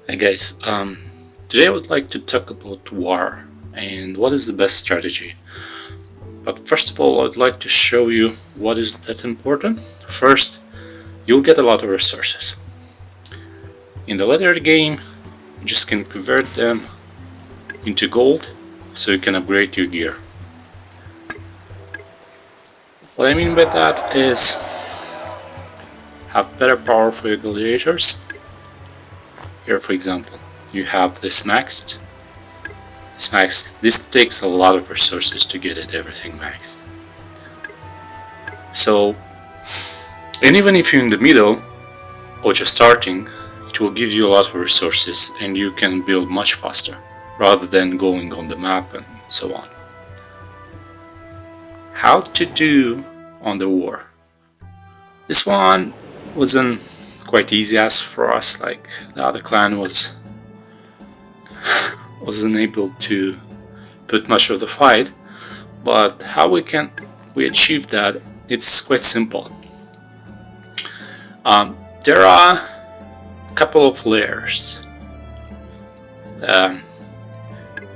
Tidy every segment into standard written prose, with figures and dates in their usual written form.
Hey guys, today I would like to talk about war and what is the best strategy. But first of all, I would like to show you what is that important. First, you'll get a lot of resources. In the later game, you just can convert them into gold so you can upgrade your gear. What I mean by that is have better power for your gladiators. Here, for example, you have this maxed. This takes a lot of resources to get it everything maxed. So, and even if you're in the middle or just starting, it will give you a lot of resources and you can build much faster rather than going on the map and so on. How to do on the war. This one wasn't quite easy as for us, like the other clan wasn't able to put much of the fight, but how we achieve that, it's quite simple. There are a couple of layers.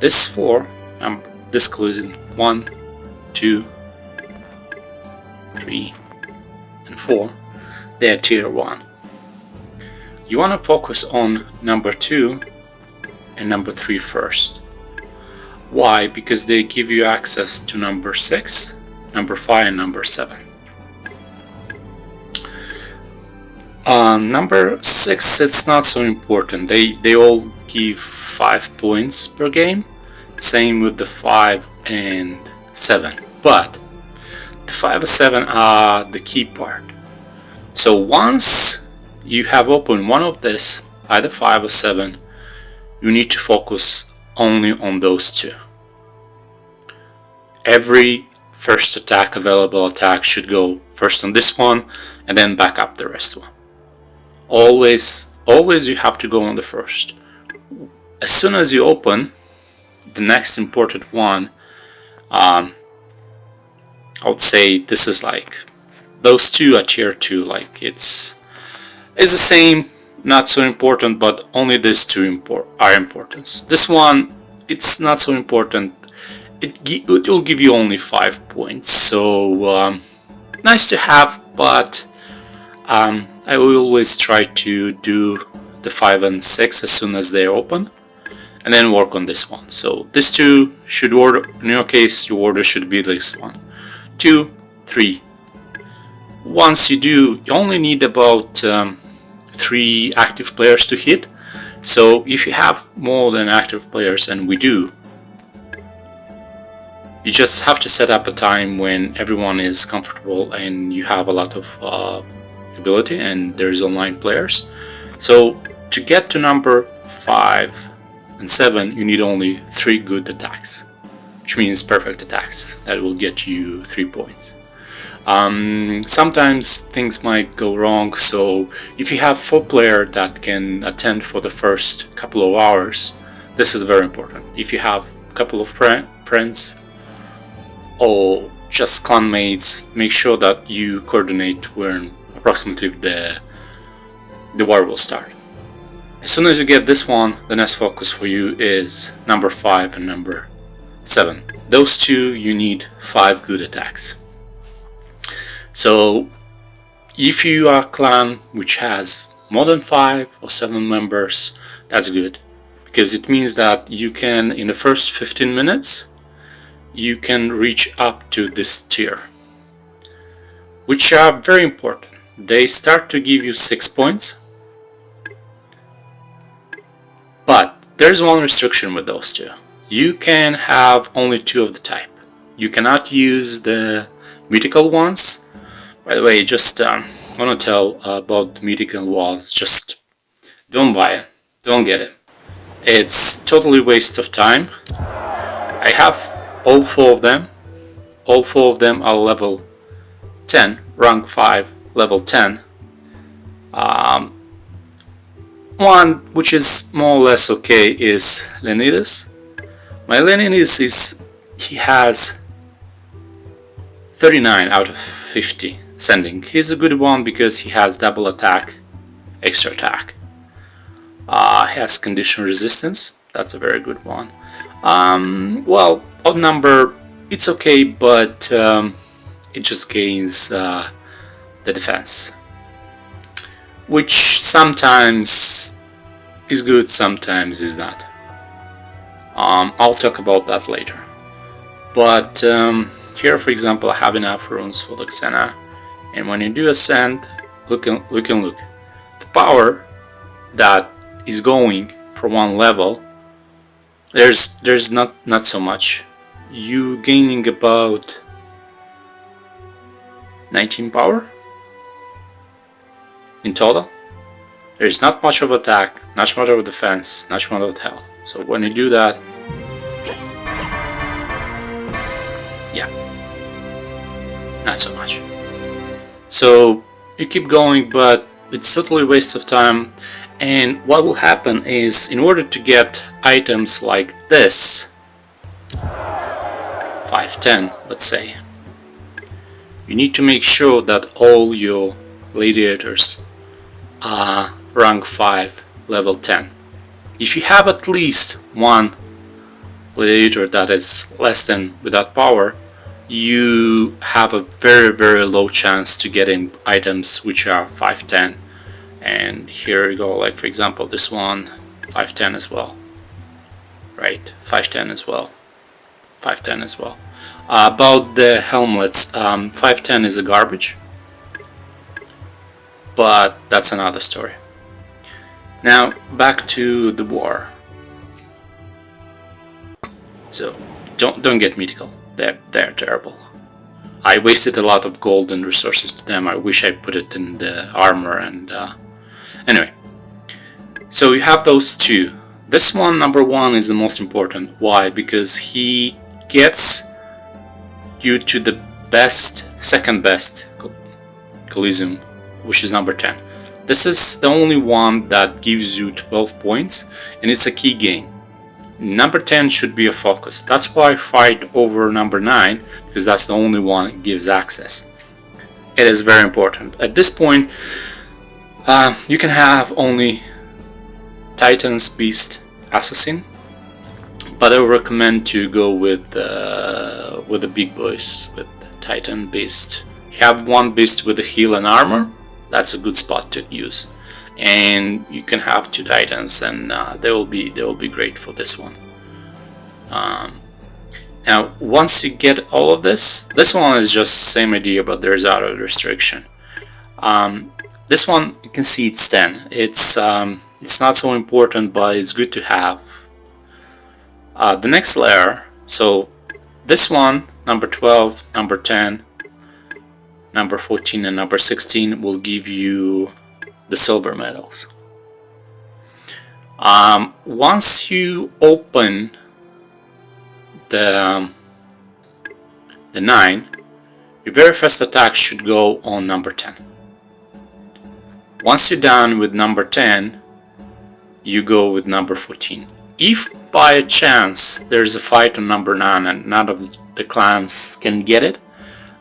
This four, this collision 1, 2, 3, and 4, they are tier 1. You want to focus on number 2 and number 3 first. Why? Because they give you access to number 6, number 5, and number 7. Number 6, it's not so important. They all give 5 points per game. Same with the 5 and 7. But the 5 and 7 are the key part. So once you have opened one of this, either 5 or 7, you need to focus only on those two. Every first attack, available attack, should go first on this one and then back up the rest one. Always you have to go on the first. As soon as you open the next important one, I would say this is like those two are tier 2, like it's the same, not so important, but only these two are important. This one, it's not so important. It will give you only 5 points, so nice to have, but I will always try to do the 5 and 6 as soon as they're open, and then work on this one. So these two should order, in your case, your order should be this one, 2, 3. Once you do, you only need about 3 active players to hit. So if you have more than active players, and we do, you just have to set up a time when everyone is comfortable and you have a lot of ability and there's online players. So to get to number 5 and 7, you need only 3 good attacks, which means perfect attacks. That will get you 3 points. Sometimes things might go wrong, so if you have 4 players that can attend for the first couple of hours, this is very important. If you have a couple of friends or just clanmates, make sure that you coordinate when approximately the war will start. As soon as you get this one, the next focus for you is number 5 and number 7. Those two, you need 5 good attacks. So if you are a clan which has more than 5 or 7 members, that's good, because it means that you can, in the first 15 minutes, you can reach up to this tier, which are very important. They start to give you 6 points, but there's one restriction with those two. You can have only 2 of the type. You cannot use the mythical ones. By the way, just want to tell about the mythical walls. Just don't buy it, don't get it. It's totally waste of time. I have all 4 of them. All 4 of them are level 10, rank 5, level 10. One which is more or less okay is Leonidas. My Leonidas he has 39 out of 50 sending. He's a good one because he has double attack, extra attack. Has condition resistance. That's a very good one. Well, odd number, it's okay, but it just gains the defense, which sometimes is good, sometimes is not. I'll talk about that later. But here, for example, I have enough runes for the Xena, and when you do ascend, look. The power that is going for one level, there's not so much. You gaining about 19 power in total. There's not much of attack, not much of defense, not much of health. So when you do that, yeah, not so much. So you keep going, but it's totally a waste of time. And what will happen is, in order to get items like this, 510, let's say, you need to make sure that all your gladiators are rank 5, level 10. If you have at least one gladiator that is less than with that power, you have a very low chance to getting items which are 510. And here you go, like for example this one, 510 as well, right? 510 as well, 510 as well. About the helmets, 510 is a garbage, but that's another story. Now back to the war. So don't get mythical. They're terrible. I wasted a lot of gold and resources to them. I wish I put it in the armor. And anyway, so you have those two. This one, number 1, is the most important. Why? Because he gets you to the best, second best colosseum, which is number 10. This is the only one that gives you 12 points, and it's a key game. Number 10 should be a focus. That's why I fight over number 9, because that's the only one that gives access. It is very important. At this point, you can have only Titans, Beast, Assassin, but I would recommend to go with the big boys, with Titan, Beast. You have one Beast with the heal and armor. That's a good spot to use. And you can have 2 Titans, and they will be great for this one. Now once you get all of this one is just the same idea, but there's auto restriction. This one, you can see it's 10. It's not so important, but it's good to have. The next layer, so this one, number 12, number 10, number 14 and number 16 will give you the silver medals. Once you open the 9, your very first attack should go on number 10. Once you're done with number 10, you go with number 14. If by a chance there's a fight on number 9 and none of the clans can get it,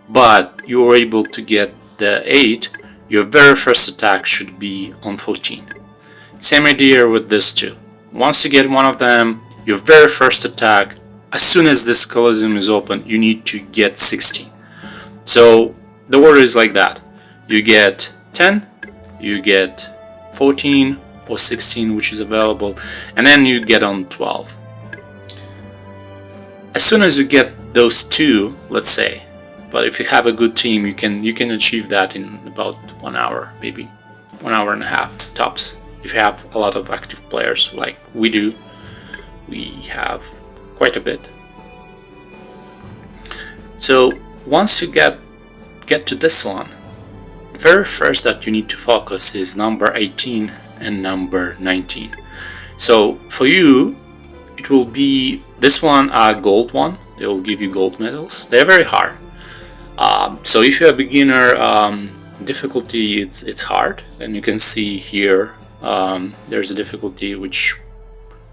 but you're able to get the 8, your very first attack should be on 14. Same idea with this two. Once you get one of them, your very first attack, as soon as this colosseum is open, you need to get 16. So the order is like that. You get 10, you get 14 or 16, which is available, and then you get on 12. As soon as you get those two, let's say, but if you have a good team, you can achieve that in about 1 hour, maybe 1 hour and a half tops. If you have a lot of active players like we do, we have quite a bit. So once you get to this one, the very first that you need to focus is number 18 and number 19. So for you, it will be this one, a gold one. They will give you gold medals. They're very hard. So if you're a beginner, difficulty it's hard, and you can see here there's a difficulty which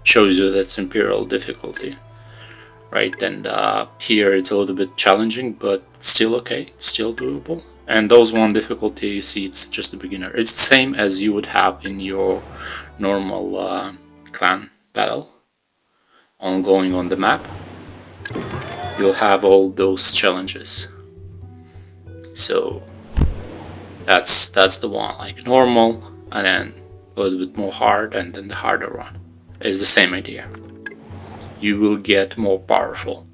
shows you that's imperial difficulty, right? And here it's a little bit challenging, but still okay, it's still doable. And those one difficulty, you see, it's just a beginner. It's the same as you would have in your normal clan battle ongoing on the map, you'll have all those challenges. So that's the one, like normal, and then a little bit more hard, and then the harder one. It's the same idea. You will get more powerful.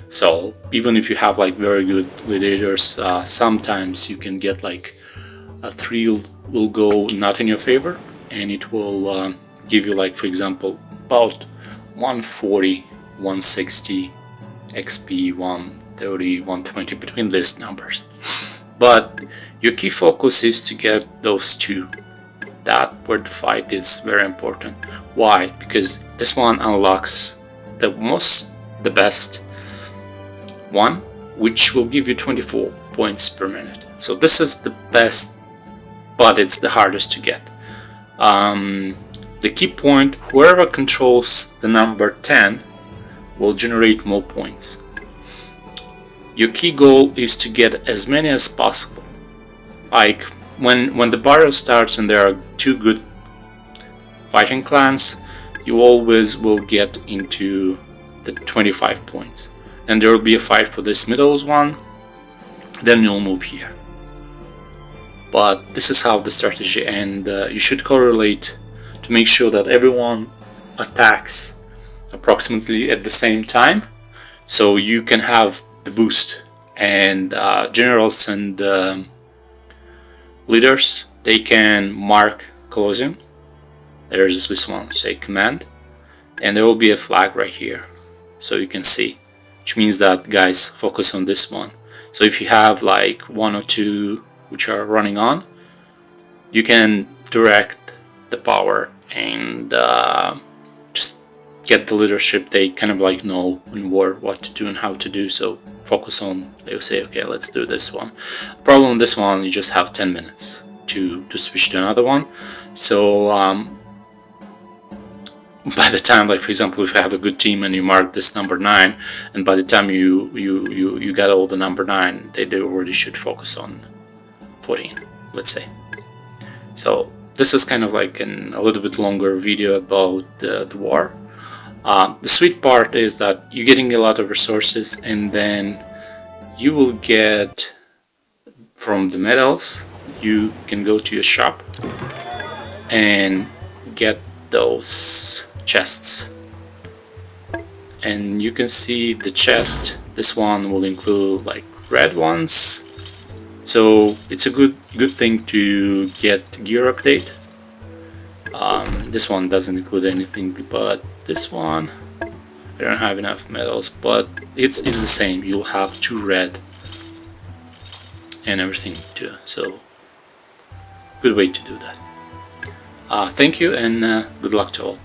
So even if you have like very good gladiators, sometimes you can get like a 3 will go not in your favor, and it will give you, like, for example, about 140, 160 XP, 130, 120, between these numbers. But your key focus is to get those 2. That where the fight is very important. Why? Because this one unlocks the best one, which will give you 24 points per minute. So this is the best, but it's the hardest to get. The key point, whoever controls the number 10 will generate more points. Your key goal is to get as many as possible. Like when the barrier starts and there are 2 good fighting clans, you always will get into the 25 points. And there will be a fight for this middle one, then you'll move here. But this is how the strategy, and you should correlate to make sure that everyone attacks approximately at the same time, so you can have the boost. And generals and leaders, they can mark colosseum. There's this one, say command, and there will be a flag right here, so you can see, which means that guys focus on this one. So if you have like 1 or 2 which are running on, you can direct the power and just get the leadership. They kind of like know in war what to do and how to do, so focus on, they'll say, okay, let's do this one. Problem with this one, you just have 10 minutes to switch to another one. So by the time, like for example, if you have a good team and you mark this number 9, and by the time you got all the number 9, they already should focus on 14, let's say. So this is kind of like a little bit longer video about the war. The sweet part is that you're getting a lot of resources, and then you will get from the medals, you can go to your shop and get those chests. And you can see the chest, this one will include like red ones, so it's a good thing to get gear update. This one doesn't include anything, but this one, I don't have enough medals, but it's the same. You'll have 2 red and everything too, so good way to do that. Thank you, and good luck to all.